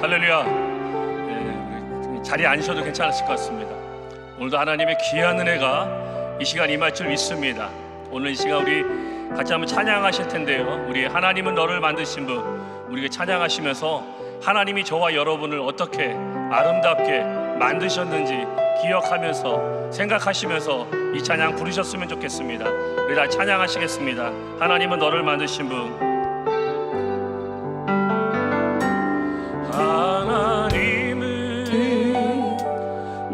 할렐루야. 우리 자리에 앉으셔도 괜찮으실 것 같습니다. 오늘도 하나님의 귀한 은혜가 이 시간 임할 줄 믿습니다. 오늘 이 시간 우리 같이 한번 찬양하실 텐데요, 우리 하나님은 너를 만드신 분, 우리가 찬양하시면서 하나님이 저와 여러분을 어떻게 아름답게 만드셨는지 기억하면서 생각하시면서 이 찬양 부르셨으면 좋겠습니다. 우리 다 찬양하시겠습니다. 하나님은 너를 만드신 분.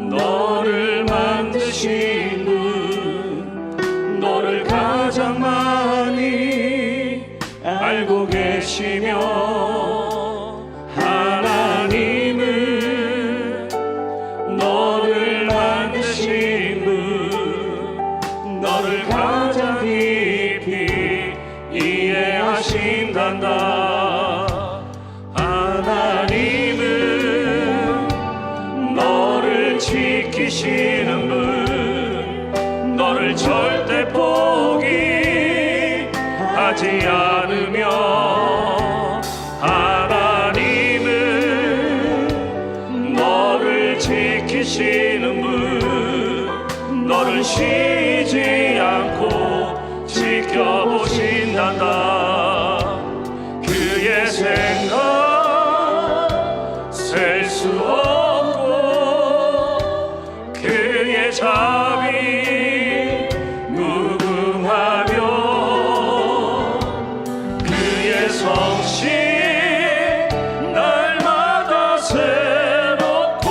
너를 만드신 분, 너를 가장 많이 알고 계시며, 하나님은 너를 만드신 분, 너를 가장 깊이 이해하신단다. 하나님은 너를 지키시는 분, 너를 절대 포기하지 않으며, 하나님은 너를 지키시는 분, 너를 쉬지 않고 지켜보신단다. 그의 생각 셀 수 없고, 그의 자비 무궁하며, 그의 성실 날마다 새롭고,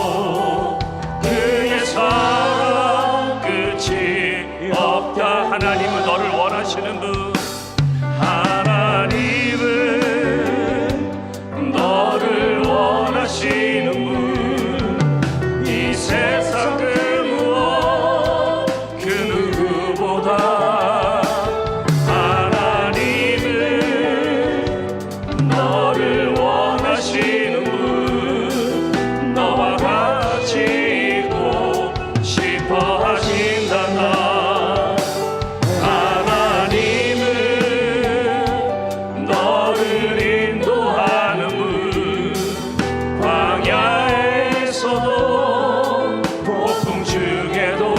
그의 사랑 끝이 없다. 하나님은 너를 원하시는 분, 하나님은 너를 원하시는 분, 이 세상 그 무엇 그 누구보다 하나님은 너를 원하시는 분, 너와 같이 있고 싶어 하신단다. 하나님은 너를 인도하는 분, 광야에서도 폭풍 중에도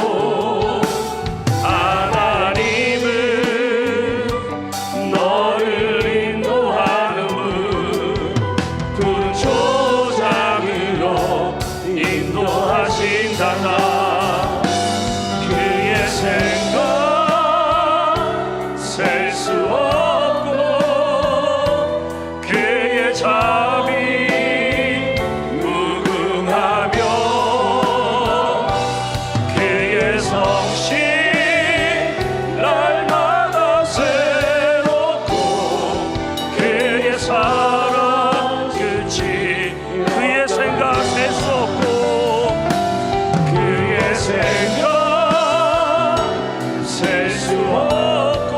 하나님은 너를 인도하는 분, 푸른 초장으로 인도하신단다. 그의 생각 셀 수 없고, 그의 자비 무궁하며, 그의 성실 날마다 새롭고, 그의 사랑 끝이, 그의 생각 셀 수 없고, 그의 생각 셀 수 없고,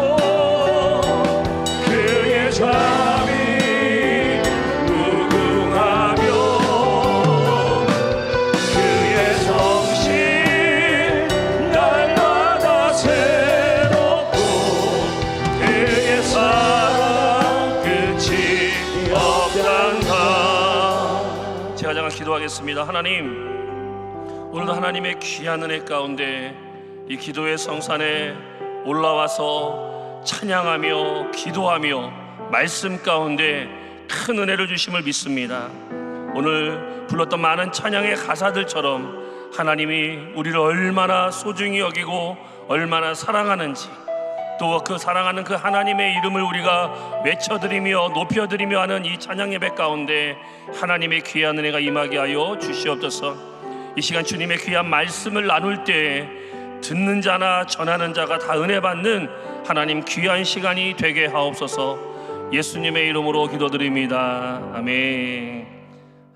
그의 자비 무궁하며, 그의 성실 날마다 새롭고, 그의 사랑 끝이 없단다. 제가 잠깐 기도하겠습니다. 하나님, 오늘도 하나님의 귀한 은혜 가운데 이 기도의 성산에 올라와서 찬양하며 기도하며 말씀 가운데 큰 은혜를 주심을 믿습니다. 오늘 불렀던 많은 찬양의 가사들처럼 하나님이 우리를 얼마나 소중히 여기고 얼마나 사랑하는지, 또 그 사랑하는 그 하나님의 이름을 우리가 외쳐드리며 높여드리며 하는 이 찬양 예배 가운데 하나님의 귀한 은혜가 임하게 하여 주시옵소서. 이 시간 주님의 귀한 말씀을 나눌 때 듣는 자나 전하는 자가 다 은혜 받는 하나님 귀한 시간이 되게 하옵소서. 예수님의 이름으로 기도드립니다. 아멘.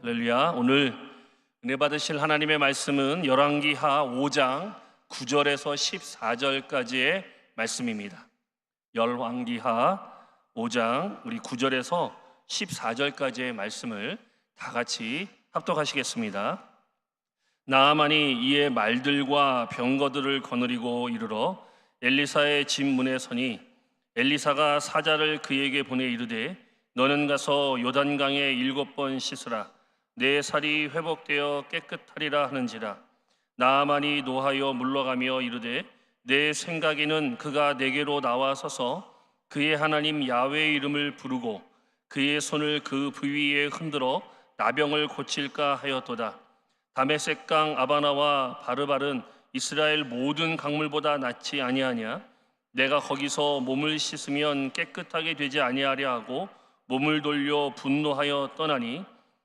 할렐루야. 오늘 은혜 받으실 하나님의 말씀은 열왕기하 5장 9절에서 14절까지의 말씀입니다. 열왕기하 5장 우리 9절에서 14절까지의 말씀을 다 같이 합독하시겠습니다. 나아만이 이에 말들과 병거들을 거느리고 이르러 엘리사의 집 문에 서니 엘리사가 사자를 그에게 보내 이르되 너는 가서 요단강에 7번 씻으라. 내 살이 회복되어 깨끗하리라 하는지라. 나아만이 노하여 물러가며 이르되 내 생각에는 그가 내게로 나와서서 그의 하나님 야훼의 이름을 부르고 그의 손을 그 부위에 흔들어 나병을 고칠까 하였도다. 다메섹강 아바나와 바르발은 이스라엘 모든 강물보다 낫지 아니하냐? 내가 거기서 몸을 씻으면 깨끗하게 되지 아니하랴 하고 몸을 돌려 분노하여 떠나니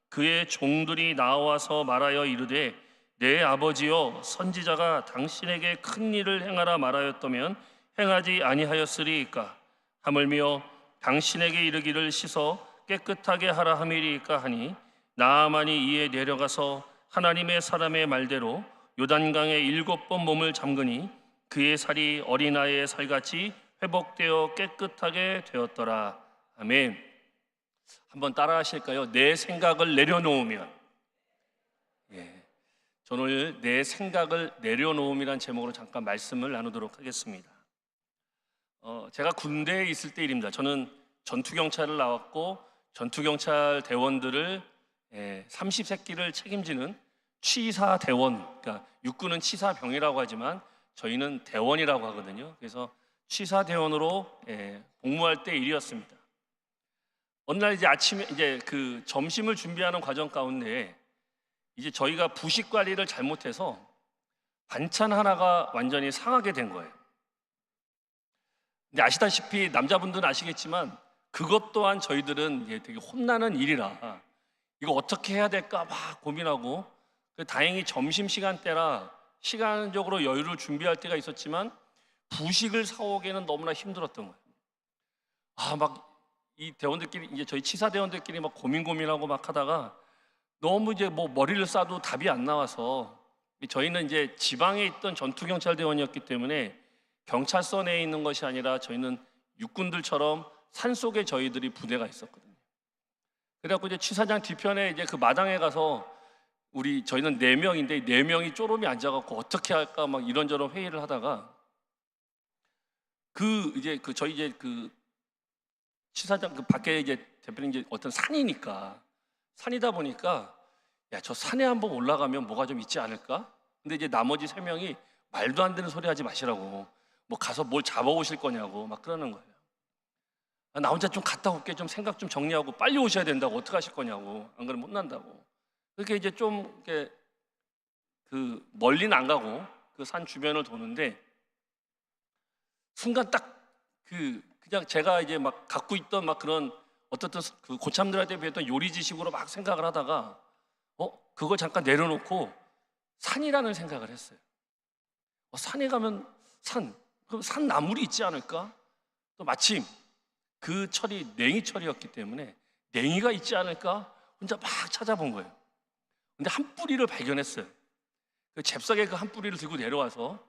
그의 종들이 나와서 말하여 이르되 내 아버지여, 선지자가 당신에게 큰 일을 행하라 말하였다면 행하지 아니하였으리이까? 하물며 당신에게 이르기를 씻어 깨끗하게 하라 함이리이까 하니, 나아만이 이에 내려가서 하나님의 사람의 말대로 요단강에 7번 몸을 잠그니 그의 살이 어린아이의 살같이 회복되어 깨끗하게 되었더라. 아멘. 한번 따라 하실까요? 내 생각을 내려놓으면. 저는 오늘 내 생각을 내려놓음이란 제목으로 잠깐 말씀을 나누도록 하겠습니다. 제가 군대에 있을 때 일입니다. 저는 전투경찰을 나왔고 전투경찰 대원들을 30세끼를 책임지는 취사대원, 그러니까 육군은 치사병이라고 하지만 저희는 대원이라고 하거든요. 그래서 취사대원으로 복무할 때 일이었습니다. 어느 날 이제 아침에 이제 그 점심을 준비하는 과정 가운데 이제 저희가 부식 관리를 잘못해서 반찬 하나가 완전히 상하게 된 거예요. 근데 아시다시피 남자분들은 아시겠지만 그것 또한 저희들은 되게 혼나는 일이라 이거 어떻게 해야 될까 막 고민하고, 다행히 점심시간 때라 시간적으로 여유를 준비할 때가 있었지만 부식을 사오기에는 너무나 힘들었던 거예요. 막 이 대원들끼리, 이제 저희 치사대원들끼리 막 고민하고 막 하다가 너무 이제 뭐 머리를 싸도 답이 안 나와서, 저희는 이제 지방에 있던 전투경찰대원이었기 때문에 경찰서 내에 있는 것이 아니라 저희는 육군들처럼 산속에 저희들이 부대가 있었거든요. 그래갖고 이제 취사장 뒤편에 이제 그 마당에 가서 저희는 4명인데 4명이 쪼름이 앉아갖고 어떻게 할까 막 이런저런 회의를 하다가 저희 이제 치사장 밖에 이제 대표님 이제 어떤 산이다 보니까 야, 저 산에 한번 올라가면 뭐가 좀 있지 않을까? 근데 이제 나머지 3명이 말도 안 되는 소리 하지 마시라고, 뭐 가서 뭘 잡아오실 거냐고 막 그러는 거예요. 나 혼자 좀 갔다 올게, 좀 생각 좀 정리하고 빨리 오셔야 된다고, 어떻게 하실 거냐고, 안 그러면 못 난다고. 그렇게 이제 좀 이렇게 멀리는 안 가고 그 산 주변을 도는데, 순간 딱 그냥 제가 이제 막 갖고 있던 막 그런 어떻든 그 고참들한테 배웠던 요리 지식으로 막 생각을 하다가 그걸 잠깐 내려놓고 산이라는 생각을 했어요. 산에 가면 그럼 산 나물이 있지 않을까? 또 마침 그 철이 냉이철이었기 때문에 냉이가 있지 않을까? 혼자 막 찾아본 거예요. 근데 한 뿌리를 발견했어요. 그 잽싸게 그 한 뿌리를 들고 내려와서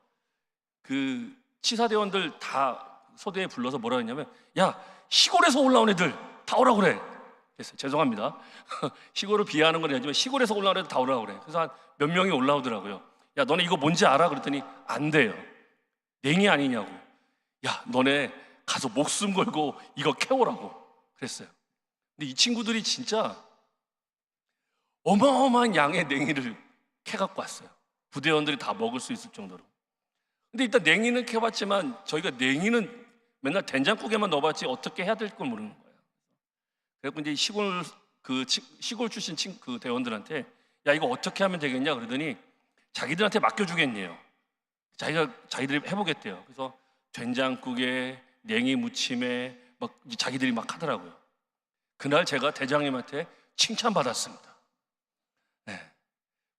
그 치사대원들 다 소대에 불러서 뭐라 했냐면, 야, 시골에서 올라온 애들 다 오라 그래. 그래서 죄송합니다. 시골을 비하하는 건 아니지만 시골에서 올라온 애들 다 오라 그래. 그래서 한 몇 명이 올라오더라고요. 야, 너네 이거 뭔지 알아? 그랬더니 안 돼요. 냉이 아니냐고. 야, 너네 가서 목숨 걸고 이거 캐오라고 그랬어요. 근데 이 친구들이 진짜 어마어마한 양의 냉이를 캐갖고 왔어요. 부대원들이 다 먹을 수 있을 정도로. 근데 일단 냉이는 캐봤지만 저희가 냉이는 맨날 된장국에만 넣어봤지 어떻게 해야 될 걸 모르는 거예요. 그래서 이제 시골 출신 그 대원들한테 야, 이거 어떻게 하면 되겠냐 그러더니 자기들한테 맡겨주겠네요. 자기들이 해보겠대요. 그래서 된장국에 냉이 무침에 막 자기들이 막 하더라고요. 그날 제가 대장님한테 칭찬받았습니다.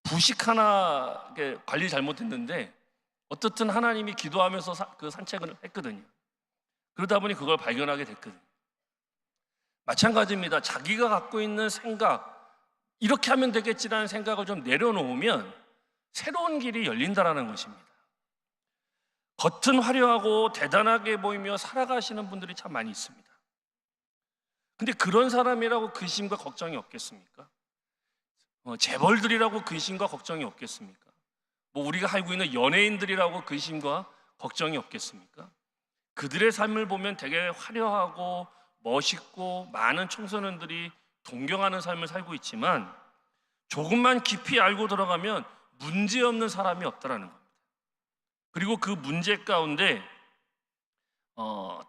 부식 하나 관리 잘못했는데 어떻든 하나님이 기도하면서 그 산책을 했거든요. 그러다 보니 그걸 발견하게 됐거든요. 마찬가지입니다. 자기가 갖고 있는 생각, 이렇게 하면 되겠지라는 생각을 좀 내려놓으면 새로운 길이 열린다는 것입니다. 겉은 화려하고 대단하게 보이며 살아가시는 분들이 참 많이 있습니다. 근데 그런 사람이라고 근심과 걱정이 없겠습니까? 재벌들이라고 근심과 걱정이 없겠습니까? 우리가 알고 있는 연예인들이라고 근심과 걱정이 없겠습니까? 그들의 삶을 보면 되게 화려하고 멋있고 많은 청소년들이 동경하는 삶을 살고 있지만 조금만 깊이 알고 들어가면 문제없는 사람이 없다라는 겁니다. 그리고 그 문제 가운데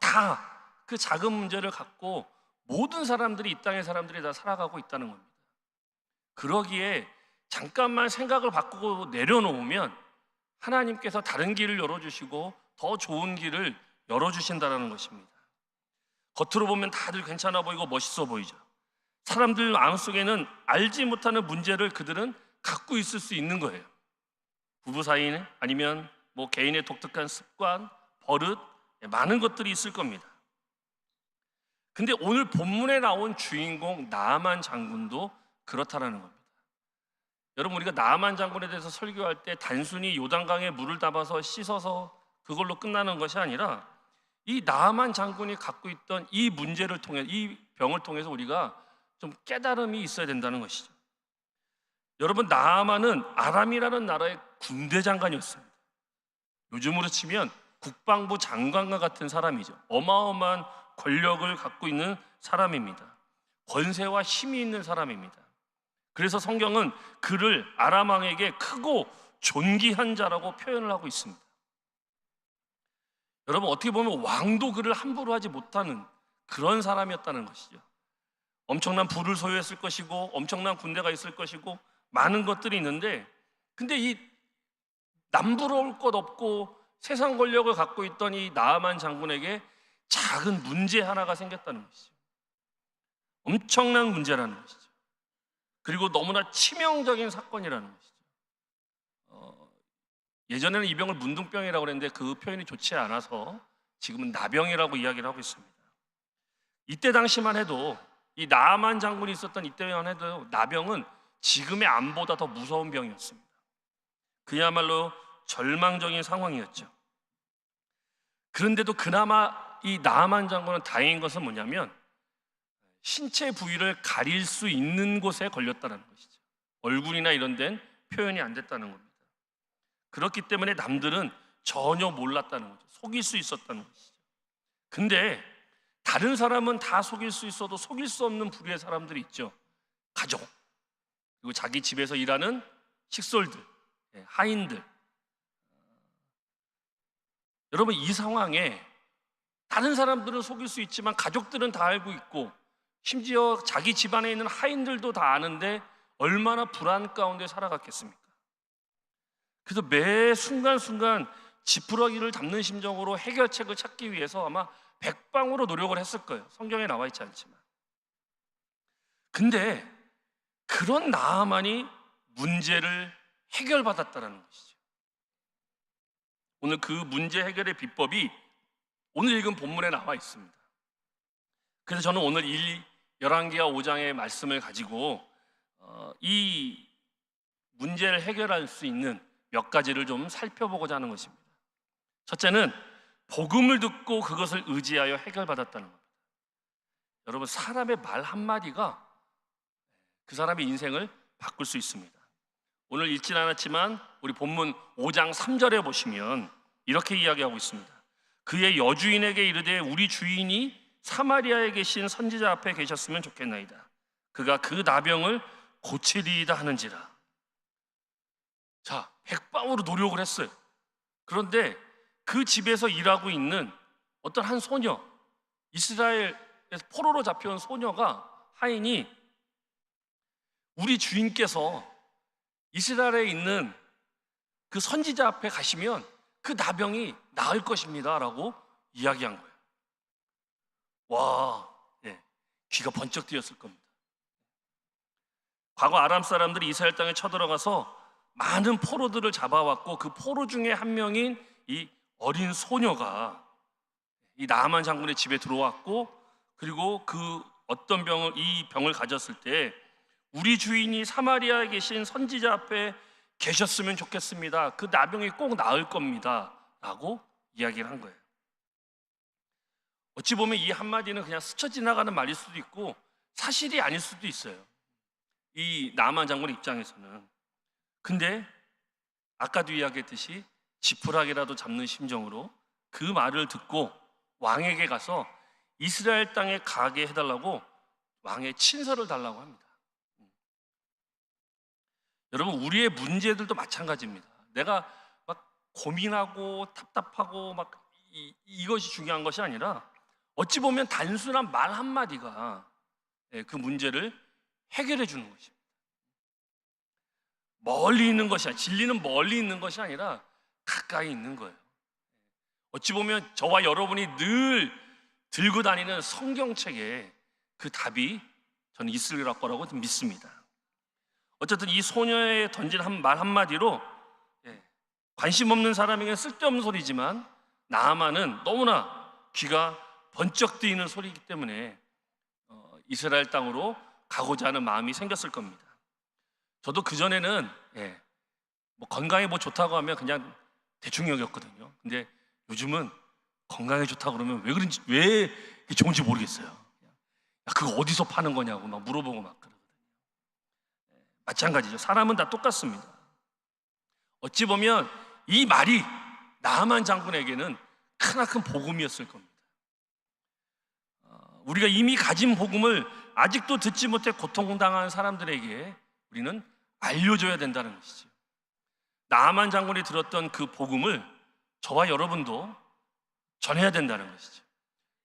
다 그 작은 문제를 갖고 모든 사람들이, 이 땅의 사람들이 다 살아가고 있다는 겁니다. 그러기에 잠깐만 생각을 바꾸고 내려놓으면 하나님께서 다른 길을 열어주시고 더 좋은 길을 열어주신다는 것입니다. 겉으로 보면 다들 괜찮아 보이고 멋있어 보이죠. 사람들 마음속에는 알지 못하는 문제를 그들은 갖고 있을 수 있는 거예요. 부부 사이에 아니면 뭐 개인의 독특한 습관, 버릇, 많은 것들이 있을 겁니다. 근데 오늘 본문에 나온 주인공 나아만 장군도 그렇다라는 겁니다. 여러분, 우리가 나아만 장군에 대해서 설교할 때 단순히 요단강에 물을 담아서 씻어서 그걸로 끝나는 것이 아니라 이 나아만 장군이 갖고 있던 이 문제를 통해, 이 병을 통해서 우리가 좀 깨달음이 있어야 된다는 것이죠. 여러분, 나아만은 아람이라는 나라의 군대 장관이었습니다. 요즘으로 치면 국방부 장관과 같은 사람이죠. 어마어마한 권력을 갖고 있는 사람입니다. 권세와 힘이 있는 사람입니다. 그래서 성경은 그를 아람 왕에게 크고 존귀한 자라고 표현을 하고 있습니다. 여러분, 어떻게 보면 왕도 그를 함부로 하지 못하는 그런 사람이었다는 것이죠. 엄청난 부를 소유했을 것이고 엄청난 군대가 있을 것이고 많은 것들이 있는데, 근데 이 남부러울 것 없고 세상 권력을 갖고 있던 이 나아만 장군에게 작은 문제 하나가 생겼다는 것이죠. 엄청난 문제라는 것이죠. 그리고 너무나 치명적인 사건이라는 것이죠. 예전에는 이 병을 문둥병이라고 그랬는데 그 표현이 좋지 않아서 지금은 나병이라고 이야기를 하고 있습니다. 이때 당시만 해도, 이 나아만 장군이 있었던 이때만 해도 나병은 지금의 암보다 더 무서운 병이었습니다. 그야말로 절망적인 상황이었죠. 그런데도 그나마 이 나아만 장군은 다행인 것은 뭐냐면 신체 부위를 가릴 수 있는 곳에 걸렸다는 것이죠. 얼굴이나 이런 데는 표현이 안 됐다는 겁니다. 그렇기 때문에 남들은 전혀 몰랐다는 거죠. 속일 수 있었다는 것이죠. 근데 다른 사람은 다 속일 수 있어도 속일 수 없는 부류의 사람들이 있죠. 가족, 그리고 자기 집에서 일하는 식솔들, 하인들. 여러분, 이 상황에 다른 사람들은 속일 수 있지만 가족들은 다 알고 있고 심지어 자기 집안에 있는 하인들도 다 아는데 얼마나 불안 가운데 살아갔겠습니까? 그래서 매 순간순간 지푸라기를 잡는 심정으로 해결책을 찾기 위해서 아마 백방으로 노력을 했을 거예요. 성경에 나와 있지 않지만. 근데 그런 나아만이 문제를 해결받았다는 것이죠. 오늘 그 문제 해결의 비법이 오늘 읽은 본문에 나와 있습니다. 그래서 저는 오늘 열왕기하 5장의 말씀을 가지고 이 문제를 해결할 수 있는 몇 가지를 좀 살펴보고자 하는 것입니다. 첫째는 복음을 듣고 그것을 의지하여 해결받았다는 겁니다. 여러분, 사람의 말 한마디가 그 사람의 인생을 바꿀 수 있습니다. 오늘 읽진 않았지만 우리 본문 5장 3절에 보시면 이렇게 이야기하고 있습니다. 그의 여주인에게 이르되 우리 주인이 사마리아에 계신 선지자 앞에 계셨으면 좋겠나이다. 그가 그 나병을 고치리이다 하는지라. 자, 백방으로 노력을 했어요. 그런데 그 집에서 일하고 있는 어떤 한 소녀, 이스라엘에서 포로로 잡혀온 소녀가, 하인이 우리 주인께서 이스라엘에 있는 그 선지자 앞에 가시면 그 나병이 나을 것입니다 라고 이야기한 거예요. 와, 귀가 번쩍 뜨였을 겁니다. 과거 아람 사람들이 이스라엘 땅에 쳐들어가서 많은 포로들을 잡아왔고 그 포로 중에 한 명인 이 어린 소녀가 이 나아만 장군의 집에 들어왔고, 그리고 그 어떤 이 병을 가졌을 때 우리 주인이 사마리아에 계신 선지자 앞에 계셨으면 좋겠습니다. 그 나병이 꼭 나을 겁니다 라고 이야기를 한 거예요. 어찌 보면 이 한마디는 그냥 스쳐 지나가는 말일 수도 있고 사실이 아닐 수도 있어요, 이 나아만 장군 입장에서는. 근데 아까도 이야기했듯이 지푸라기라도 잡는 심정으로 그 말을 듣고 왕에게 가서 이스라엘 땅에 가게 해달라고 왕의 친서를 달라고 합니다. 여러분, 우리의 문제들도 마찬가지입니다. 내가 막 고민하고 답답하고 막 이것이 중요한 것이 아니라 어찌 보면 단순한 말 한마디가 그 문제를 해결해 주는 것입니다. 멀리 있는 것이 아니라, 진리는 멀리 있는 것이 아니라 가까이 있는 거예요. 어찌 보면 저와 여러분이 늘 들고 다니는 성경책에 그 답이 저는 있을 거라고 믿습니다. 어쨌든 이 소녀의 던진 말 한마디로 관심 없는 사람에게 쓸데없는 소리지만 나아만은 너무나 귀가 번쩍 뜨이는 소리이기 때문에 이스라엘 땅으로 가고자 하는 마음이 생겼을 겁니다. 저도 그전에는 뭐 건강에 뭐 좋다고 하면 그냥 대충 여겼거든요. 근데 요즘은 건강에 좋다고 그러면 왜 그런지, 왜 좋은지 모르겠어요. 야, 그거 어디서 파는 거냐고 막 물어보고 막 그러거든요. 마찬가지죠. 사람은 다 똑같습니다. 어찌 보면 이 말이 나아만 장군에게는 크나큰 복음이었을 겁니다. 우리가 이미 가진 복음을 아직도 듣지 못해 고통당하는 사람들에게 우리는 알려줘야 된다는 것이죠. 나아만 장군이 들었던 그 복음을 저와 여러분도 전해야 된다는 것이죠.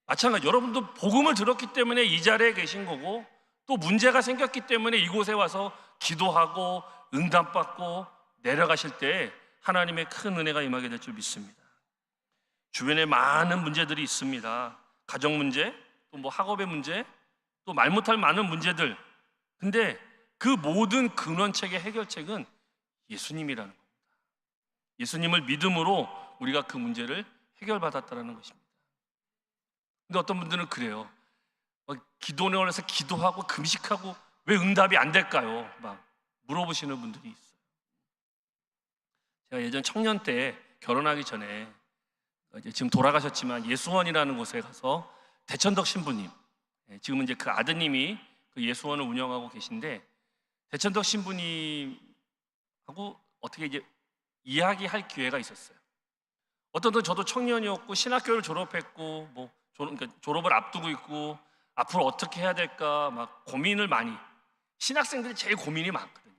마찬가지, 여러분도 복음을 들었기 때문에 이 자리에 계신 거고, 또 문제가 생겼기 때문에 이곳에 와서 기도하고 응답받고 내려가실 때 하나님의 큰 은혜가 임하게 될 줄 믿습니다. 주변에 많은 문제들이 있습니다. 가정 문제, 또 뭐 학업의 문제, 또 말 못할 많은 문제들. 근데 그 모든 근원책의 해결책은 예수님이라는 겁니다. 예수님을 믿음으로 우리가 그 문제를 해결받았다는 것입니다. 근데 어떤 분들은 그래요. 기도원에서 기도하고 금식하고 왜 응답이 안 될까요? 막 물어보시는 분들이 있어요. 제가 예전 청년 때 결혼하기 전에 이제 지금 돌아가셨지만 예수원이라는 곳에 가서 대천덕 신부님, 지금은 이제 그 아드님이 그 예수원을 운영하고 계신데, 대천덕 신부님하고 어떻게 이제 이야기할 기회가 있었어요. 어떤 분, 저도 청년이었고 신학교를 졸업했고 뭐 그러니까 졸업을 앞두고 있고 앞으로 어떻게 해야 될까 막 고민을 많이, 신학생들이 제일 고민이 많거든요.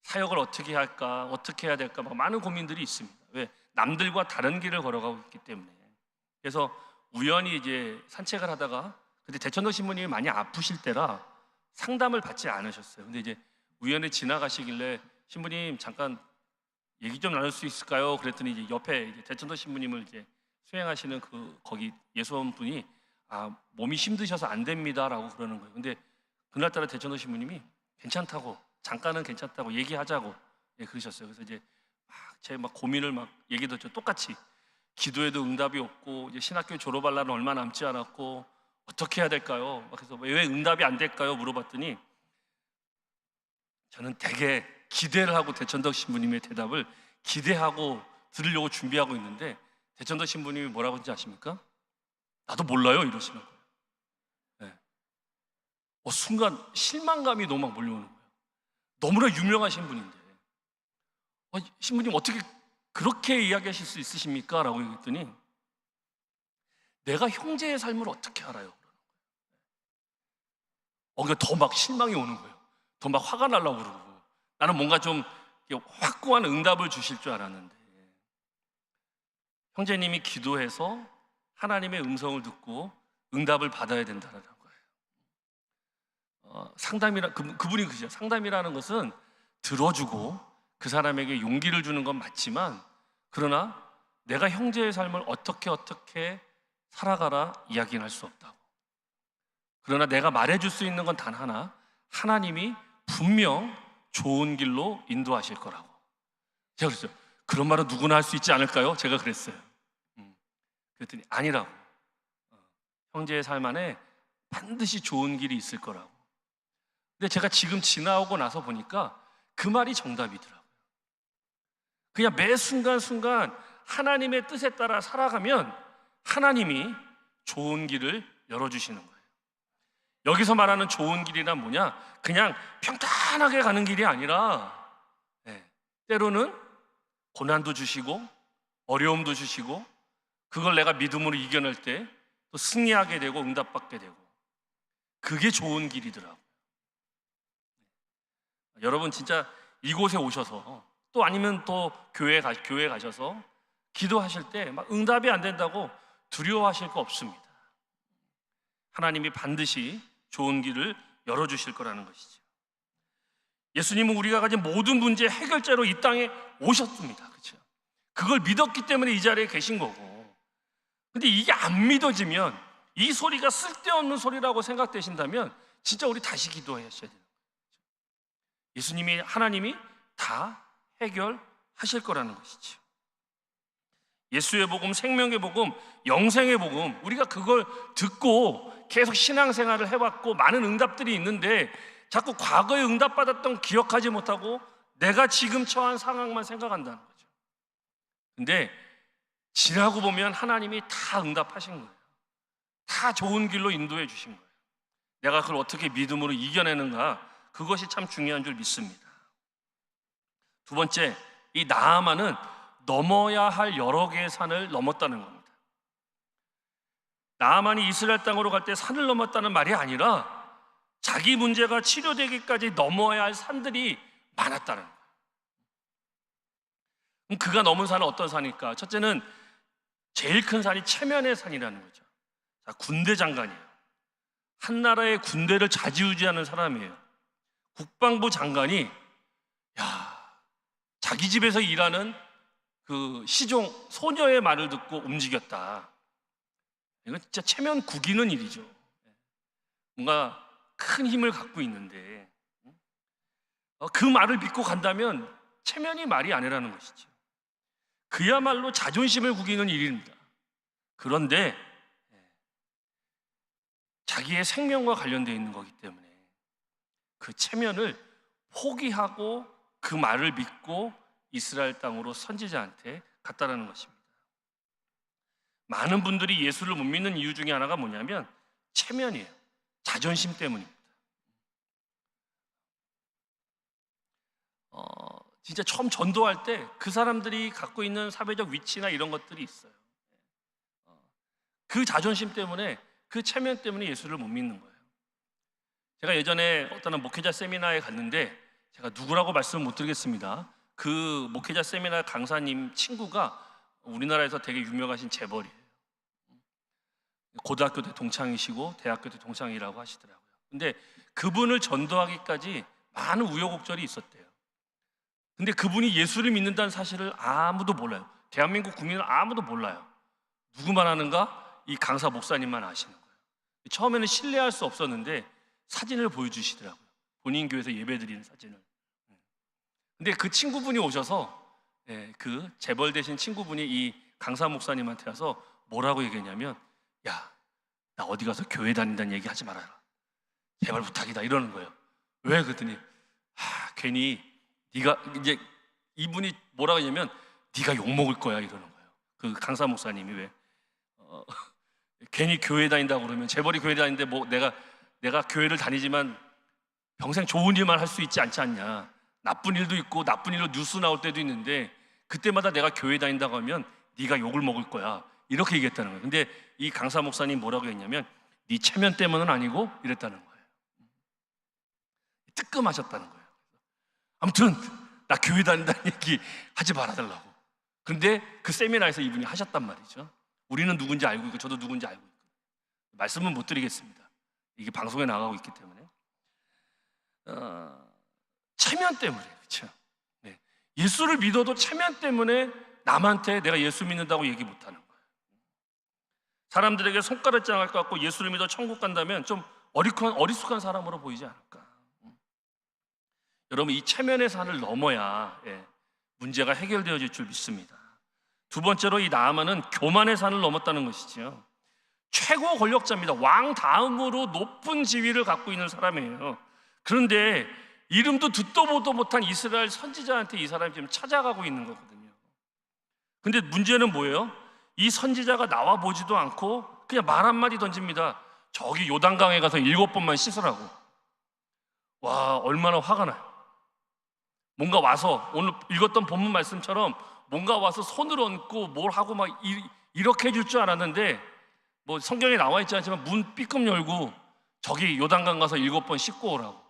사역을 어떻게 할까, 어떻게 해야 될까 막 많은 고민들이 있습니다. 왜? 남들과 다른 길을 걸어가고 있기 때문에. 그래서 우연히 이제 산책을 하다가, 근데 대천덕 신부님이 많이 아프실 때라 상담을 받지 않으셨어요. 근데 이제 우연히 지나가시길래 신부님 잠깐 얘기 좀 나눌 수 있을까요? 그랬더니 이제 옆에 이제 대천덕 신부님을 이제 수행하시는 그 거기 예수원 분이 몸이 힘드셔서 안 됩니다라고 그러는 거예요. 근데 그날따라 대천덕 신부님이 괜찮다고, 잠깐은 괜찮다고 얘기하자고 그러셨어요. 그래서 이제 제 고민을 막 얘기 듣죠. 똑같이 기도에도 응답이 없고 이제 신학교 졸업할 날은 얼마 남지 않았고 어떻게 해야 될까요? 그래서 왜 응답이 안 될까요? 물어봤더니 저는 되게 기대를 하고 대천덕 신부님의 대답을 기대하고 들으려고 준비하고 있는데, 대천덕 신부님이 뭐라고 하는지 아십니까? 나도 몰라요 이러시는 거예요. 순간 실망감이 너무 막 몰려오는 거예요. 너무나 유명하신 분인데 신부님 어떻게 그렇게 이야기하실 수 있으십니까? 라고 얘기했더니 내가 형제의 삶을 어떻게 알아요? 그러니까 더 막 실망이 오는 거예요. 더 막 화가 나려고 그러고, 나는 뭔가 좀 확고한 응답을 주실 줄 알았는데, 형제님이 기도해서 하나님의 음성을 듣고 응답을 받아야 된다는 거예요. 그분이 그죠. 상담이라는 것은 들어주고 그 사람에게 용기를 주는 건 맞지만, 그러나 내가 형제의 삶을 어떻게 살아가라 이야기는 할 수 없다고. 그러나 내가 말해줄 수 있는 건 단 하나, 하나님이 분명 좋은 길로 인도하실 거라고. 제가 그랬어요. 그런 말은 누구나 할 수 있지 않을까요? 제가 그랬어요. 그랬더니 아니라고. 형제의 삶 안에 반드시 좋은 길이 있을 거라고. 근데 제가 지금 지나오고 나서 보니까 그 말이 정답이더라고요. 그냥 매 순간순간 하나님의 뜻에 따라 살아가면 하나님이 좋은 길을 열어주시는 거예요. 여기서 말하는 좋은 길이란 뭐냐? 그냥 평탄하게 가는 길이 아니라 때로는 고난도 주시고 어려움도 주시고, 그걸 내가 믿음으로 이겨낼 때 또 승리하게 되고 응답받게 되고, 그게 좋은 길이더라고요. 여러분 진짜 이곳에 오셔서 또 아니면 또 교회 가셔서 기도하실 때 막 응답이 안 된다고 두려워하실 거 없습니다. 하나님이 반드시 좋은 길을 열어주실 거라는 것이죠. 예수님은 우리가 가진 모든 문제의 해결자로 이 땅에 오셨습니다. 그렇죠? 그걸 믿었기 때문에 이 자리에 계신 거고, 근데 이게 안 믿어지면, 이 소리가 쓸데없는 소리라고 생각되신다면 진짜 우리 다시 기도하셔야 돼요. 예수님이, 하나님이 다 해결하실 거라는 것이죠. 예수의 복음, 생명의 복음, 영생의 복음, 우리가 그걸 듣고 계속 신앙생활을 해왔고 많은 응답들이 있는데 자꾸 과거에 응답받았던 기억하지 못하고 내가 지금 처한 상황만 생각한다는 거죠. 근데 지나고 보면 하나님이 다 응답하신 거예요. 다 좋은 길로 인도해 주신 거예요. 내가 그걸 어떻게 믿음으로 이겨내는가, 그것이 참 중요한 줄 믿습니다. 두 번째, 이 나아만은 넘어야 할 여러 개의 산을 넘었다는 겁니다. 나아만이 이스라엘 땅으로 갈 때 산을 넘었다는 말이 아니라 자기 문제가 치료되기까지 넘어야 할 산들이 많았다는 거예요. 그럼 그가 넘은 산은 어떤 산일까? 첫째는 제일 큰 산이 체면의 산이라는 거죠. 자, 군대 장관이에요. 한 나라의 군대를 좌지우지하는 사람이에요. 국방부 장관이 자기 집에서 일하는 그 시종 소녀의 말을 듣고 움직였다. 이건 진짜 체면 구기는 일이죠. 뭔가 큰 힘을 갖고 있는데 그 말을 믿고 간다면 체면이 말이 아니라는 것이죠. 그야말로 자존심을 구기는 일입니다. 그런데 자기의 생명과 관련되어 있는 거기 때문에 그 체면을 포기하고 그 말을 믿고 이스라엘 땅으로 선지자한테 갔다라는 것입니다. 많은 분들이 예수를 못 믿는 이유 중에 하나가 뭐냐면 체면이에요. 자존심 때문입니다. 진짜 처음 전도할 때 그 사람들이 갖고 있는 사회적 위치나 이런 것들이 있어요. 그 자존심 때문에, 그 체면 때문에 예수를 못 믿는 거예요. 제가 예전에 어떤 목회자 세미나에 갔는데, 제가 누구라고 말씀을 못 드리겠습니다. 그 목회자 세미나 강사님 친구가 우리나라에서 되게 유명하신 재벌이에요. 고등학교 때 동창이시고 대학교 때 동창이라고 하시더라고요. 근데 그분을 전도하기까지 많은 우여곡절이 있었대요. 근데 그분이 예수를 믿는다는 사실을 아무도 몰라요. 대한민국 국민은 아무도 몰라요. 누구만 아는가? 이 강사 목사님만 아시는 거예요. 처음에는 신뢰할 수 없었는데 사진을 보여주시더라고요. 본인 교회에서 예배드리는 사진을. 근데 그 친구분이 오셔서 그 재벌 되신 친구분이 이 강사 목사님한테 와서 뭐라고 얘기했냐면, 야, 나 어디 가서 교회 다닌다는 얘기 하지 말아라. 제발 부탁이다. 이러는 거예요. 왜? 그랬더니 괜히 네가, 이제 이분이 뭐라고 했냐면 네가 욕먹을 거야 이러는 거예요. 그 강사 목사님이 왜 괜히 교회 다닌다고 그러면, 재벌이 교회 다니는데 뭐 내가 교회를 다니지만 평생 좋은 일만 할 수 있지 않지 않냐. 나쁜 일도 있고 나쁜 일로 뉴스 나올 때도 있는데 그때마다 내가 교회 다닌다고 하면 네가 욕을 먹을 거야. 이렇게 얘기했다는 거예요. 근데 이 강사 목사님 뭐라고 했냐면 네 체면 때문은 아니고 이랬다는 거예요. 뜨끔하셨다는 거예요. 아무튼 나 교회 다닌다는 얘기 하지 말아달라고. 그런데 그 세미나에서 이분이 하셨단 말이죠. 우리는 누군지 알고 있고 저도 누군지 알고 있고. 말씀은 못 드리겠습니다. 이게 방송에 나가고 있기 때문에. 체면 때문에, 그렇죠? 네. 예수를 믿어도 체면 때문에 남한테 내가 예수 믿는다고 얘기 못하는 거예요. 사람들에게 손가락질 할 것 같고 예수를 믿어 천국 간다면 좀 어리숙한 사람으로 보이지 않을까. 여러분, 이 체면의 산을 넘어야 문제가 해결되어질 줄 믿습니다. 두 번째로 이 나아만은 교만의 산을 넘었다는 것이죠. 최고 권력자입니다. 왕 다음으로 높은 지위를 갖고 있는 사람이에요. 그런데 이름도 듣도 보도 못한 이스라엘 선지자한테 이 사람이 지금 찾아가고 있는 거거든요. 근데 문제는 뭐예요? 이 선지자가 나와 보지도 않고 그냥 말 한마디 던집니다. 저기 요단강에 가서 7번만 씻으라고. 와, 얼마나 화가 나요. 뭔가 와서 오늘 읽었던 본문 말씀처럼 뭔가 와서 손을 얹고 뭘 하고 막 이렇게 해줄 줄 알았는데, 뭐 성경에 나와 있지 않지만 문 삐끔 열고 저기 요단강 가서 7번 씻고 오라고.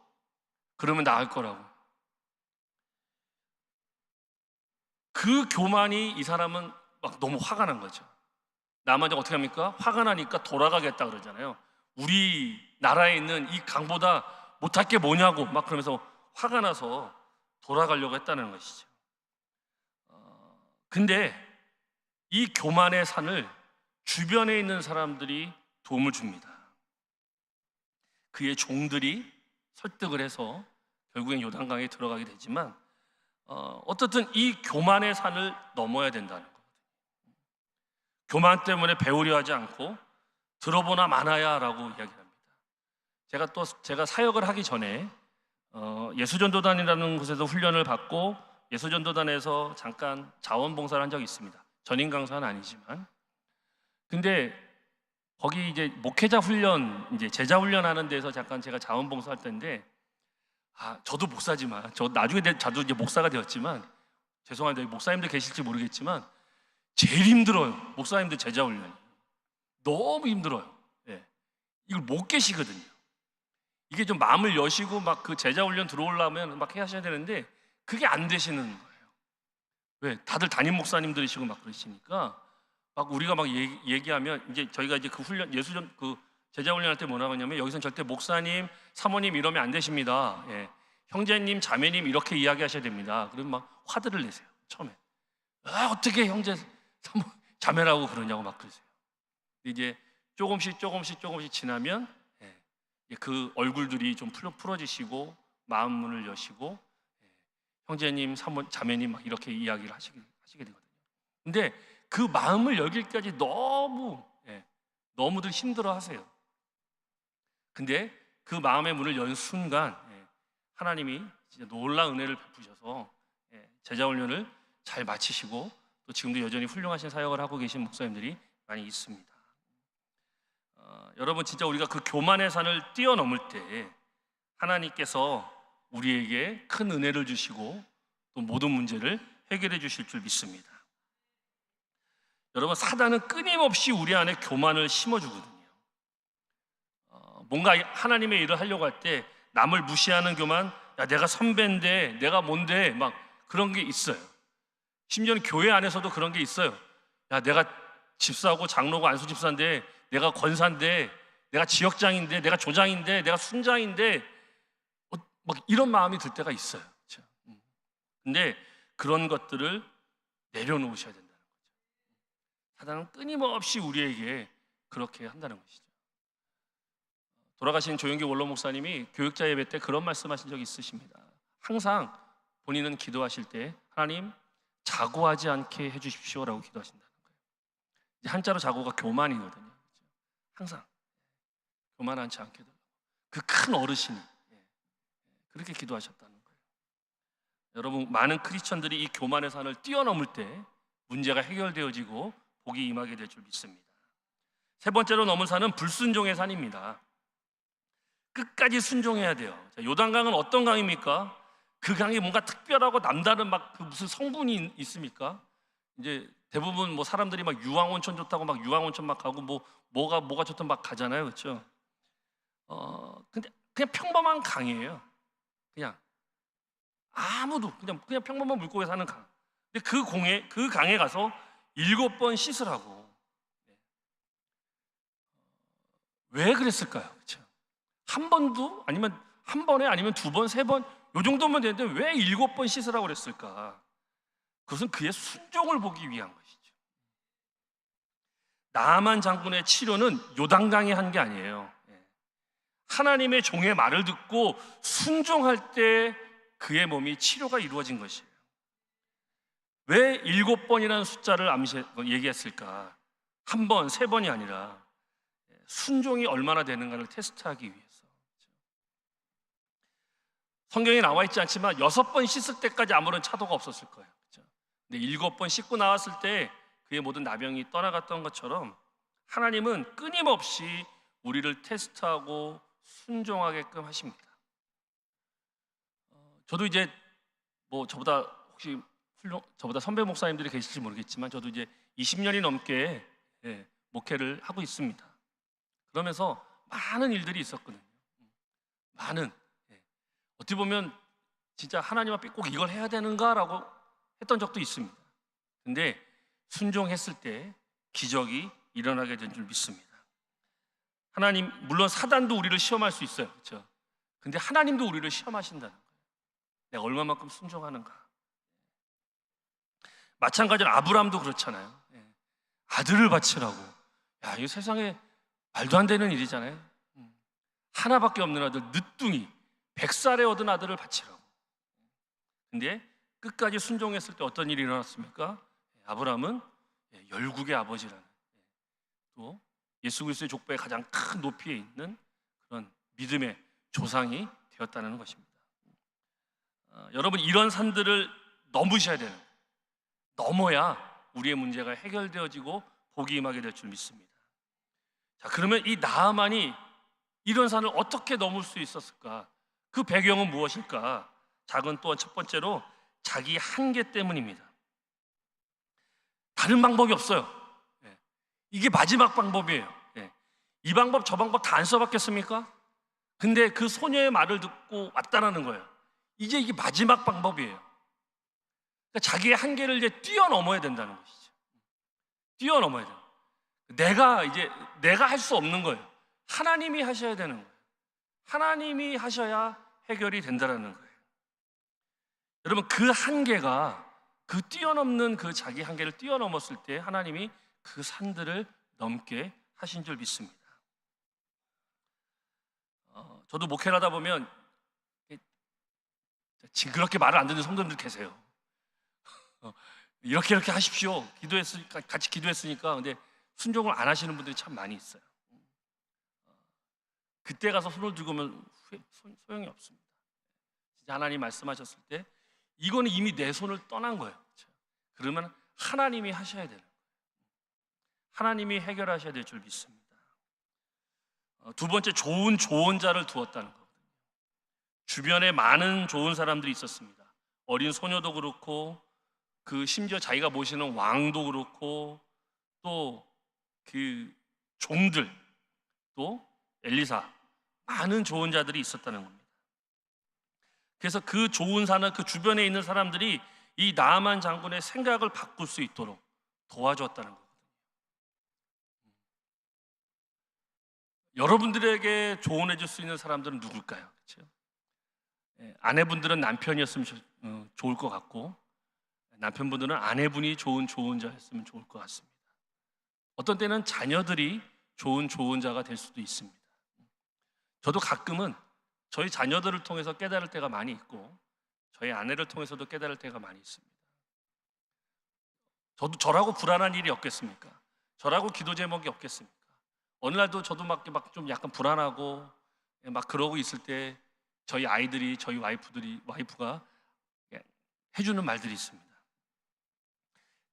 그러면 나을 거라고. 그 교만이 이 사람은 막 너무 화가 난 거죠. 나머지 어떻게 합니까? 화가 나니까 돌아가겠다 그러잖아요. 우리 나라에 있는 이 강보다 못할 게 뭐냐고 막 그러면서 화가 나서 돌아가려고 했다는 것이죠. 근데 이 교만의 산을 주변에 있는 사람들이 도움을 줍니다. 그의 종들이 설득을 해서 결국엔 요단강에 들어가게 되지만 어떻든 이 교만의 산을 넘어야 된다는 거거든요. 교만 때문에 배우려 하지 않고 들어보나 마나야라고 이야기합니다. 제가 사역을 하기 전에 예수전도단이라는 곳에서 훈련을 받고 예수전도단에서 잠깐 자원봉사를 한 적이 있습니다. 전임 강사는 아니지만. 근데 거기 이제 목회자 훈련, 이제 제자 훈련하는 데서 잠깐 제가 자원봉사할 때인데, 저도 목사지만, 저 나중에 저도 이제 목사가 되었지만, 죄송한데 목사님들 계실지 모르겠지만 제일 힘들어요. 목사님들 제자 훈련이 너무 힘들어요. 예. 이걸 못 계시거든요. 이게 좀 마음을 여시고 막 그 제자 훈련 들어오려면 막 하셔야 되는데 그게 안 되시는 거예요. 왜? 다들 담임 목사님들이시고 막 그러시니까 막 우리가 막 얘기하면 이제 저희가 이제 그 훈련 예수전 그 제자 훈련할 때 뭐라고 하냐면 여기선 절대 목사님, 사모님 이러면 안 되십니다. 예. 형제님, 자매님 이렇게 이야기하셔야 됩니다. 그러면 막 화들을 내세요. 처음에 어떻게 형제, 사모, 자매라고 그러냐고 막 그러세요. 이제 조금씩 지나면 그 얼굴들이 좀 풀어지시고 마음 문을 여시고 형제님, 자매님 막 이렇게 이야기를 하시게 되거든요. 근데 그 마음을 열기까지 너무들 힘들어 하세요. 근데 그 마음의 문을 연 순간 하나님이 진짜 놀라운 은혜를 베푸셔서 제자 훈련을 잘 마치시고 또 지금도 여전히 훌륭하신 사역을 하고 계신 목사님들이 많이 있습니다. 여러분 진짜 우리가 그 교만의 산을 뛰어넘을 때 하나님께서 우리에게 큰 은혜를 주시고 또 모든 문제를 해결해 주실 줄 믿습니다. 여러분 사단은 끊임없이 우리 안에 교만을 심어주거든요. 뭔가 하나님의 일을 하려고 할 때 남을 무시하는 교만, 야 내가 선배인데 내가 뭔데 막 그런 게 있어요. 심지어는 교회 안에서도 그런 게 있어요. 야 내가 집사고 장로고 안수 집사인데 내가 권사인데 내가 지역장인데 내가 조장인데 내가 순장인데 막 이런 마음이 들 때가 있어요. 그렇죠? 근데 그런 것들을 내려놓으셔야 된다는 거죠. 사단은 끊임없이 우리에게 그렇게 한다는 것이죠. 돌아가신 조영기 원로 목사님이 교육자 예배 때 그런 말씀하신 적이 있으십니다. 항상 본인은 기도하실 때 하나님 자고하지 않게 해주십시오라고 기도하신다는 거예요. 한자로 자고가 교만이거든요. 항상 교만하지 않게 그 큰 어르신이 그렇게 기도하셨다는 거예요. 여러분 많은 크리스천들이 이 교만의 산을 뛰어넘을 때 문제가 해결되어지고 복이 임하게 될 줄 믿습니다. 세 번째로 넘은 산은 불순종의 산입니다. 끝까지 순종해야 돼요. 자, 요단강은 어떤 강입니까? 그 강이 뭔가 특별하고 남다른 막 그 무슨 성분이 있습니까? 이제 대부분 뭐 사람들이 막 유황온천 좋다고 막 유황온천 막 가고 뭐가 좋든 막 가잖아요, 그렇죠? 근데 그냥 평범한 강이에요. 그냥 아무도 그냥 평범한 물고기 사는 강. 근데 그 강에 가서 7번 씻으라고. 왜 그랬을까요? 그렇죠? 한 번도 아니면 한 번에 아니면 두 번, 세 번 요 정도면 되는데 왜 7번 씻으라고 그랬을까? 그것은 그의 순종을 보기 위한 것이죠. 나아만 장군의 치료는 요단강이 한 게 아니에요. 하나님의 종의 말을 듣고 순종할 때 그의 몸이 치료가 이루어진 것이에요. 왜 7번이라는 숫자를 얘기했을까? 한 번, 세 번이 아니라 순종이 얼마나 되는가를 테스트하기 위해서. 성경에 나와 있지 않지만 6번 씻을 때까지 아무런 차도가 없었을 거예요. 근데 7번 씻고 나왔을 때 그의 모든 나병이 떠나갔던 것처럼 하나님은 끊임없이 우리를 테스트하고 순종하게끔 하십니다. 저도 이제 뭐 저보다 선배 목사님들이 계실지 모르겠지만 저도 이제 20년이 넘게 목회를 하고 있습니다. 그러면서 많은 일들이 있었거든요. 많은 어떻게 보면 진짜 하나님 앞에 꼭 이걸 해야 되는가라고 했던 적도 있습니다. 근데 순종했을 때 기적이 일어나게 된 줄 믿습니다. 하나님, 물론 사단도 우리를 시험할 수 있어요, 그렇죠? 근데 하나님도 우리를 시험하신다는 거예요. 내가 얼마만큼 순종하는가. 마찬가지로 아브라함도 그렇잖아요. 아들을 바치라고. 야, 이 세상에 말도 안 되는 일이잖아요. 하나밖에 없는 아들, 늦둥이 100살에 얻은 아들을 바치라고. 근데 끝까지 순종했을 때 어떤 일이 일어났습니까? 아브라함은 열국의 아버지라는, 또 예수 그리스도의 족보의 가장 큰 높이에 있는 그런 믿음의 조상이 되었다는 것입니다. 여러분, 이런 산들을 넘으셔야 되는, 넘어야 우리의 문제가 해결되어지고 복이 임하게 될 줄 믿습니다. 자, 그러면 이 나아만이 이런 산을 어떻게 넘을 수 있었을까? 그 배경은 무엇일까? 작은 또 첫 번째로 자기 한계 때문입니다. 다른 방법이 없어요. 이게 마지막 방법이에요. 이 방법 저 방법 다 안 써봤겠습니까? 근데 그 소녀의 말을 듣고 왔다라는 거예요. 이제 이게 마지막 방법이에요. 그러니까 자기의 한계를 이제 뛰어넘어야 된다는 것이죠. 뛰어넘어야 돼요. 내가 할 수 없는 거예요. 하나님이 하셔야 되는 거예요. 하나님이 하셔야 해결이 된다는 거예요. 여러분, 그 한계가, 그 뛰어넘는 그 자기 한계를 뛰어넘었을 때 하나님이 그 산들을 넘게 하신 줄 믿습니다. 저도 목회를 하다 보면 징그럽게 말을 안 듣는 성도님들 계세요. 이렇게 하십시오. 기도했으니까, 같이 기도했으니까. 근데 순종을 안 하시는 분들이 참 많이 있어요. 그때 가서 손을 들고 오면 소용이 없습니다. 진짜 하나님 말씀하셨을 때 이거는 이미 내 손을 떠난 거예요. 그렇죠? 그러면 하나님이 하셔야 되는 거예요. 하나님이 해결하셔야 될 줄 믿습니다. 두 번째, 좋은 조언자를 두었다는 거거든요. 주변에 많은 좋은 사람들이 있었습니다. 어린 소녀도 그렇고, 그 심지어 자기가 모시는 왕도 그렇고, 또 그 종들, 또 엘리사, 많은 좋은 자들이 있었다는 겁니다. 그래서 그 좋은 사람, 그 주변에 있는 사람들이 이 나아만 장군의 생각을 바꿀 수 있도록 도와주었다는 거거든요. 여러분들에게 조언해 줄 수 있는 사람들은 누굴까요? 그렇죠? 아내분들은 남편이었으면 좋을 것 같고, 남편분들은 아내분이 좋은 조언자였으면 좋을 것 같습니다. 어떤 때는 자녀들이 좋은 조언자가 될 수도 있습니다. 저도 가끔은 저희 자녀들을 통해서 깨달을 때가 많이 있고, 저희 아내를 통해서도 깨달을 때가 많이 있습니다. 저라고 불안한 일이 없겠습니까? 저라고 기도 제목이 없겠습니까? 어느 날도 저도 막 좀 약간 불안하고 막 그러고 있을 때 저희 아이들이, 저희 와이프가 해주는 말들이 있습니다.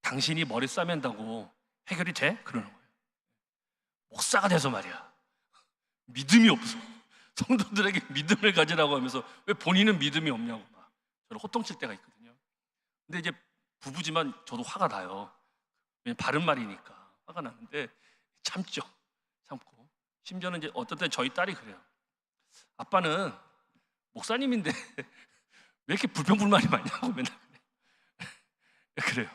당신이 머리 싸맨다고 해결이 돼? 그러는 거예요. 목사가 돼서 말이야. 믿음이 없어. 성도들에게 믿음을 가지라고 하면서 왜 본인은 믿음이 없냐고 막 저를 호통칠 때가 있거든요. 근데 이제 부부지만 저도 화가 나요. 왜냐면 바른 말이니까 화가 나는데 참죠. 참고. 심지어는 이제 어떤 때 저희 딸이 그래요. 아빠는 목사님인데 왜 이렇게 불평불만이 많냐고 맨날 그래요.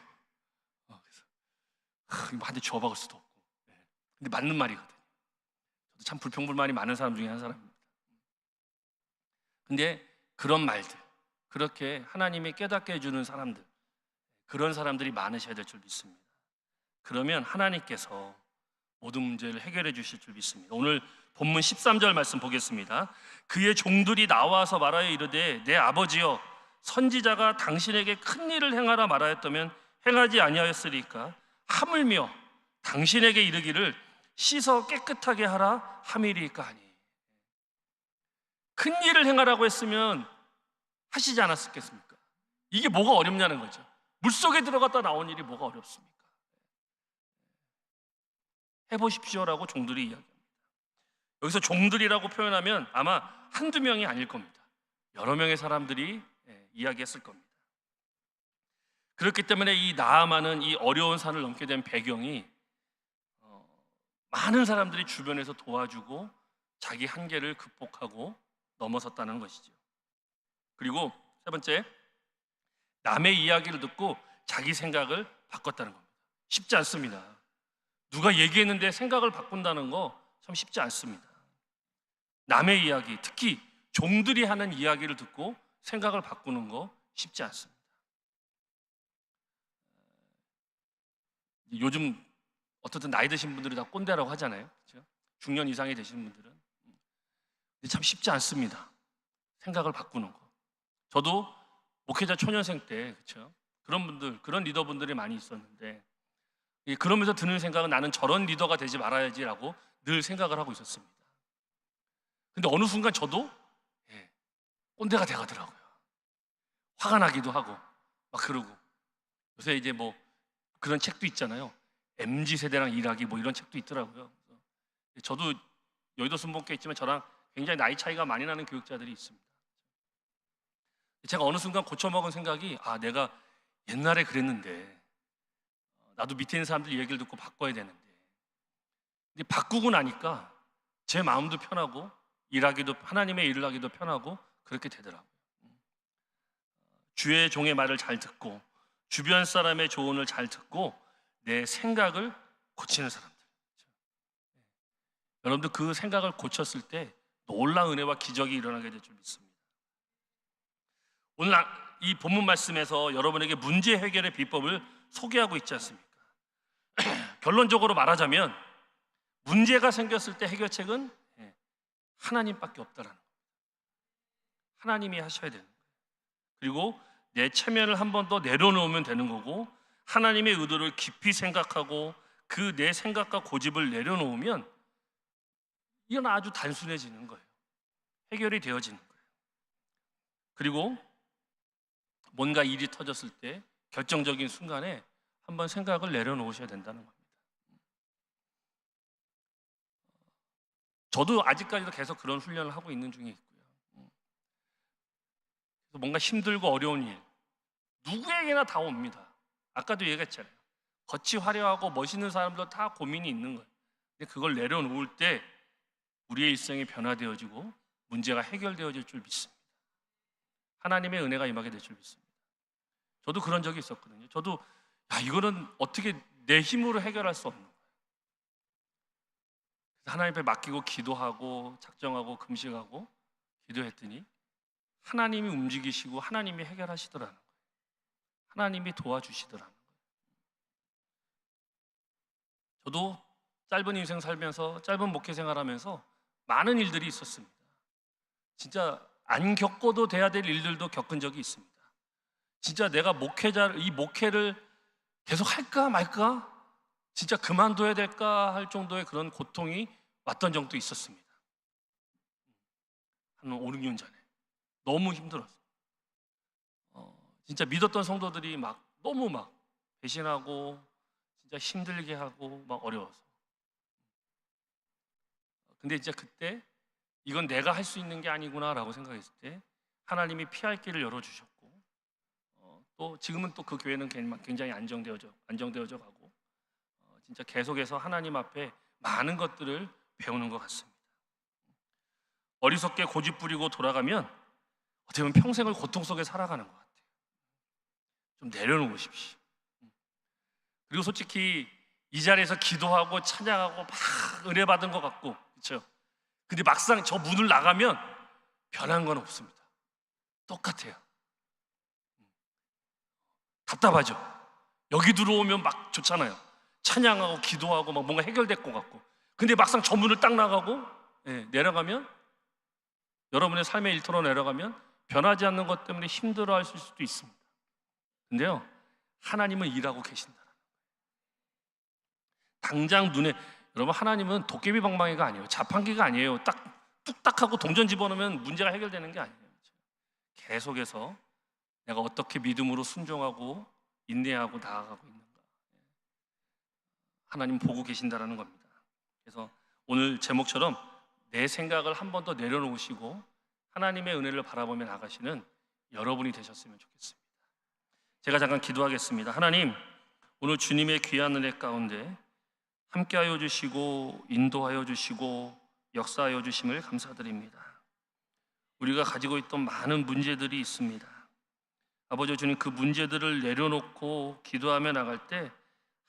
그래서 이거 한 대 줘박을 수도 없고. 근데 맞는 말이거든요. 저도 참 불평불만이 많은 사람 중에 한 사람입니다. 근데 그런 말들, 그렇게 하나님이 깨닫게 해주는 사람들, 그런 사람들이 많으셔야 될 줄 믿습니다. 그러면 하나님께서 모든 문제를 해결해 주실 줄 믿습니다. 오늘 본문 13절 말씀 보겠습니다. 그의 종들이 나와서 말하여 이르되 내 아버지여, 선지자가 당신에게 큰 일을 행하라 말하였다면 행하지 아니하였으리까? 하물며 당신에게 이르기를 씻어 깨끗하게 하라 함이리까 하니. 큰 일을 행하라고 했으면 하시지 않았겠습니까? 이게 뭐가 어렵냐는 거죠. 물속에 들어갔다 나온 일이 뭐가 어렵습니까? 해보십시오라고 종들이 이야기합니다. 여기서 종들이라고 표현하면 아마 한두 명이 아닐 겁니다. 여러 명의 사람들이 이야기했을 겁니다. 그렇기 때문에 이 나아만은 이 어려운 산을 넘게 된 배경이 많은 사람들이 주변에서 도와주고 자기 한계를 극복하고 넘어섰다는 것이죠. 그리고 세 번째, 남의 이야기를 듣고 자기 생각을 바꿨다는 겁니다. 쉽지 않습니다. 누가 얘기했는데 생각을 바꾼다는 거 참 쉽지 않습니다. 남의 이야기, 특히 종들이 하는 이야기를 듣고 생각을 바꾸는 거 쉽지 않습니다. 요즘 어떻든 나이 드신 분들이 다 꼰대라고 하잖아요. 그렇죠? 중년 이상이 되시는 분들은. 근데 참 쉽지 않습니다. 생각을 바꾸는 거. 저도 목회자 초년생 때, 그렇죠? 그런 분들, 그런 리더분들이 많이 있었는데, 그러면서 드는 생각은 나는 저런 리더가 되지 말아야지라고 늘 생각을 하고 있었습니다. 근데 어느 순간 저도 꼰대가 돼가더라고요. 화가 나기도 하고 막 그러고. 요새 이제 뭐 그런 책도 있잖아요. MZ 세대랑 일하기 뭐 이런 책도 있더라고요. 저도 여의도 순복교에 있지만 저랑 굉장히 나이 차이가 많이 나는 교육자들이 있습니다. 제가 어느 순간 고쳐먹은 생각이 내가 옛날에 그랬는데 나도 밑에 있는 사람들 얘기를 듣고 바꿔야 되는데, 근데 바꾸고 나니까 제 마음도 편하고 일하기도, 하나님의 일을 하기도 편하고 그렇게 되더라고요. 주의 종의 말을 잘 듣고 주변 사람의 조언을 잘 듣고 내 생각을 고치는 사람들. 여러분들 그 생각을 고쳤을 때 놀라운 은혜와 기적이 일어나게 될 줄 믿습니다. 오늘 이 본문 말씀에서 여러분에게 문제 해결의 비법을 소개하고 있지 않습니까? 결론적으로 말하자면 문제가 생겼을 때 해결책은 하나님밖에 없다라는 거예요. 하나님이 하셔야 되는 거예요. 그리고 내 체면을 한 번 더 내려놓으면 되는 거고, 하나님의 의도를 깊이 생각하고 그 내 생각과 고집을 내려놓으면 이건 아주 단순해지는 거예요. 해결이 되어지는 거예요. 그리고 뭔가 일이 터졌을 때 결정적인 순간에 한번 생각을 내려놓으셔야 된다는 겁니다. 저도 아직까지도 계속 그런 훈련을 하고 있는 중에 있고요. 뭔가 힘들고 어려운 일, 누구에게나 다 옵니다. 아까도 얘기했잖아요. 겉이 화려하고 멋있는 사람도 다 고민이 있는 거예요. 근데 그걸 내려놓을 때 우리의 일생이 변화되어지고 문제가 해결되어질 줄 믿습니다. 하나님의 은혜가 임하게 될 줄 믿습니다. 저도 그런 적이 있었거든요. 저도 이거는 어떻게 내 힘으로 해결할 수 없는 거예요. 하나님 앞에 맡기고 기도하고 작정하고 금식하고 기도했더니 하나님이 움직이시고 하나님이 해결하시더라는 거예요. 하나님이 도와주시더라는 거예요. 저도 짧은 인생 살면서, 짧은 목회 생활하면서 많은 일들이 있었습니다. 진짜 안 겪어도 돼야 될 일들도 겪은 적이 있습니다. 진짜 내가 이 목회를 계속 할까 말까, 진짜 그만둬야 될까 할 정도의 그런 고통이 왔던 적도 있었습니다. 한 5, 6년 전에 너무 힘들었어요. 진짜 믿었던 성도들이 너무 배신하고 진짜 힘들게 하고 어려워서. 근데 이제 그때 이건 내가 할 수 있는 게 아니구나라고 생각했을 때 하나님이 피할 길을 열어주셨고, 또 지금은 또 그 교회는 굉장히 안정되어져 가고 진짜 계속해서 하나님 앞에 많은 것들을 배우는 것 같습니다. 어리석게 고집 부리고 돌아가면 어떻게 보면 평생을 고통 속에 살아가는 것 같아요. 좀 내려놓으십시오. 그리고 솔직히 이 자리에서 기도하고 찬양하고 막 은혜 받은 것 같고, 그렇죠? 근데 막상 저 문을 나가면 변한 건 없습니다. 똑같아요. 답답하죠? 여기 들어오면 막 좋잖아요. 찬양하고 기도하고 뭔가 해결될 것 같고. 근데 막상 저 문을 딱 나가고 내려가면, 여러분의 삶의 일터로 내려가면 변하지 않는 것 때문에 힘들어 하실 수도 있습니다. 근데요, 하나님은 일하고 계신다. 당장 눈에, 여러분, 하나님은 도깨비 방망이가 아니에요. 자판기가 아니에요. 뚝딱 하고 동전 집어넣으면 문제가 해결되는 게 아니에요. 계속해서 내가 어떻게 믿음으로 순종하고 인내하고 나아가고 있는가, 하나님 보고 계신다라는 겁니다. 그래서 오늘 제목처럼 내 생각을 한 번 더 내려놓으시고 하나님의 은혜를 바라보며 나가시는 여러분이 되셨으면 좋겠습니다. 제가 잠깐 기도하겠습니다. 하나님, 오늘 주님의 귀한 은혜 가운데 함께하여 주시고 인도하여 주시고 역사하여 주심을 감사드립니다. 우리가 가지고 있던 많은 문제들이 있습니다. 아버지 주님, 그 문제들을 내려놓고 기도하며 나갈 때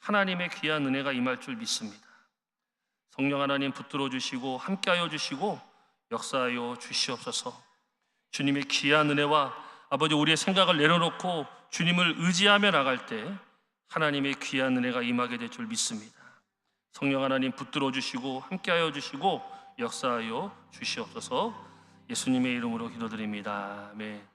하나님의 귀한 은혜가 임할 줄 믿습니다. 성령 하나님 붙들어 주시고 함께하여 주시고 역사하여 주시옵소서. 주님의 귀한 은혜와 아버지 우리의 생각을 내려놓고 주님을 의지하며 나갈 때 하나님의 귀한 은혜가 임하게 될 줄 믿습니다. 성령 하나님 붙들어 주시고 함께하여 주시고 역사하여 주시옵소서. 예수님의 이름으로 기도드립니다. 아멘.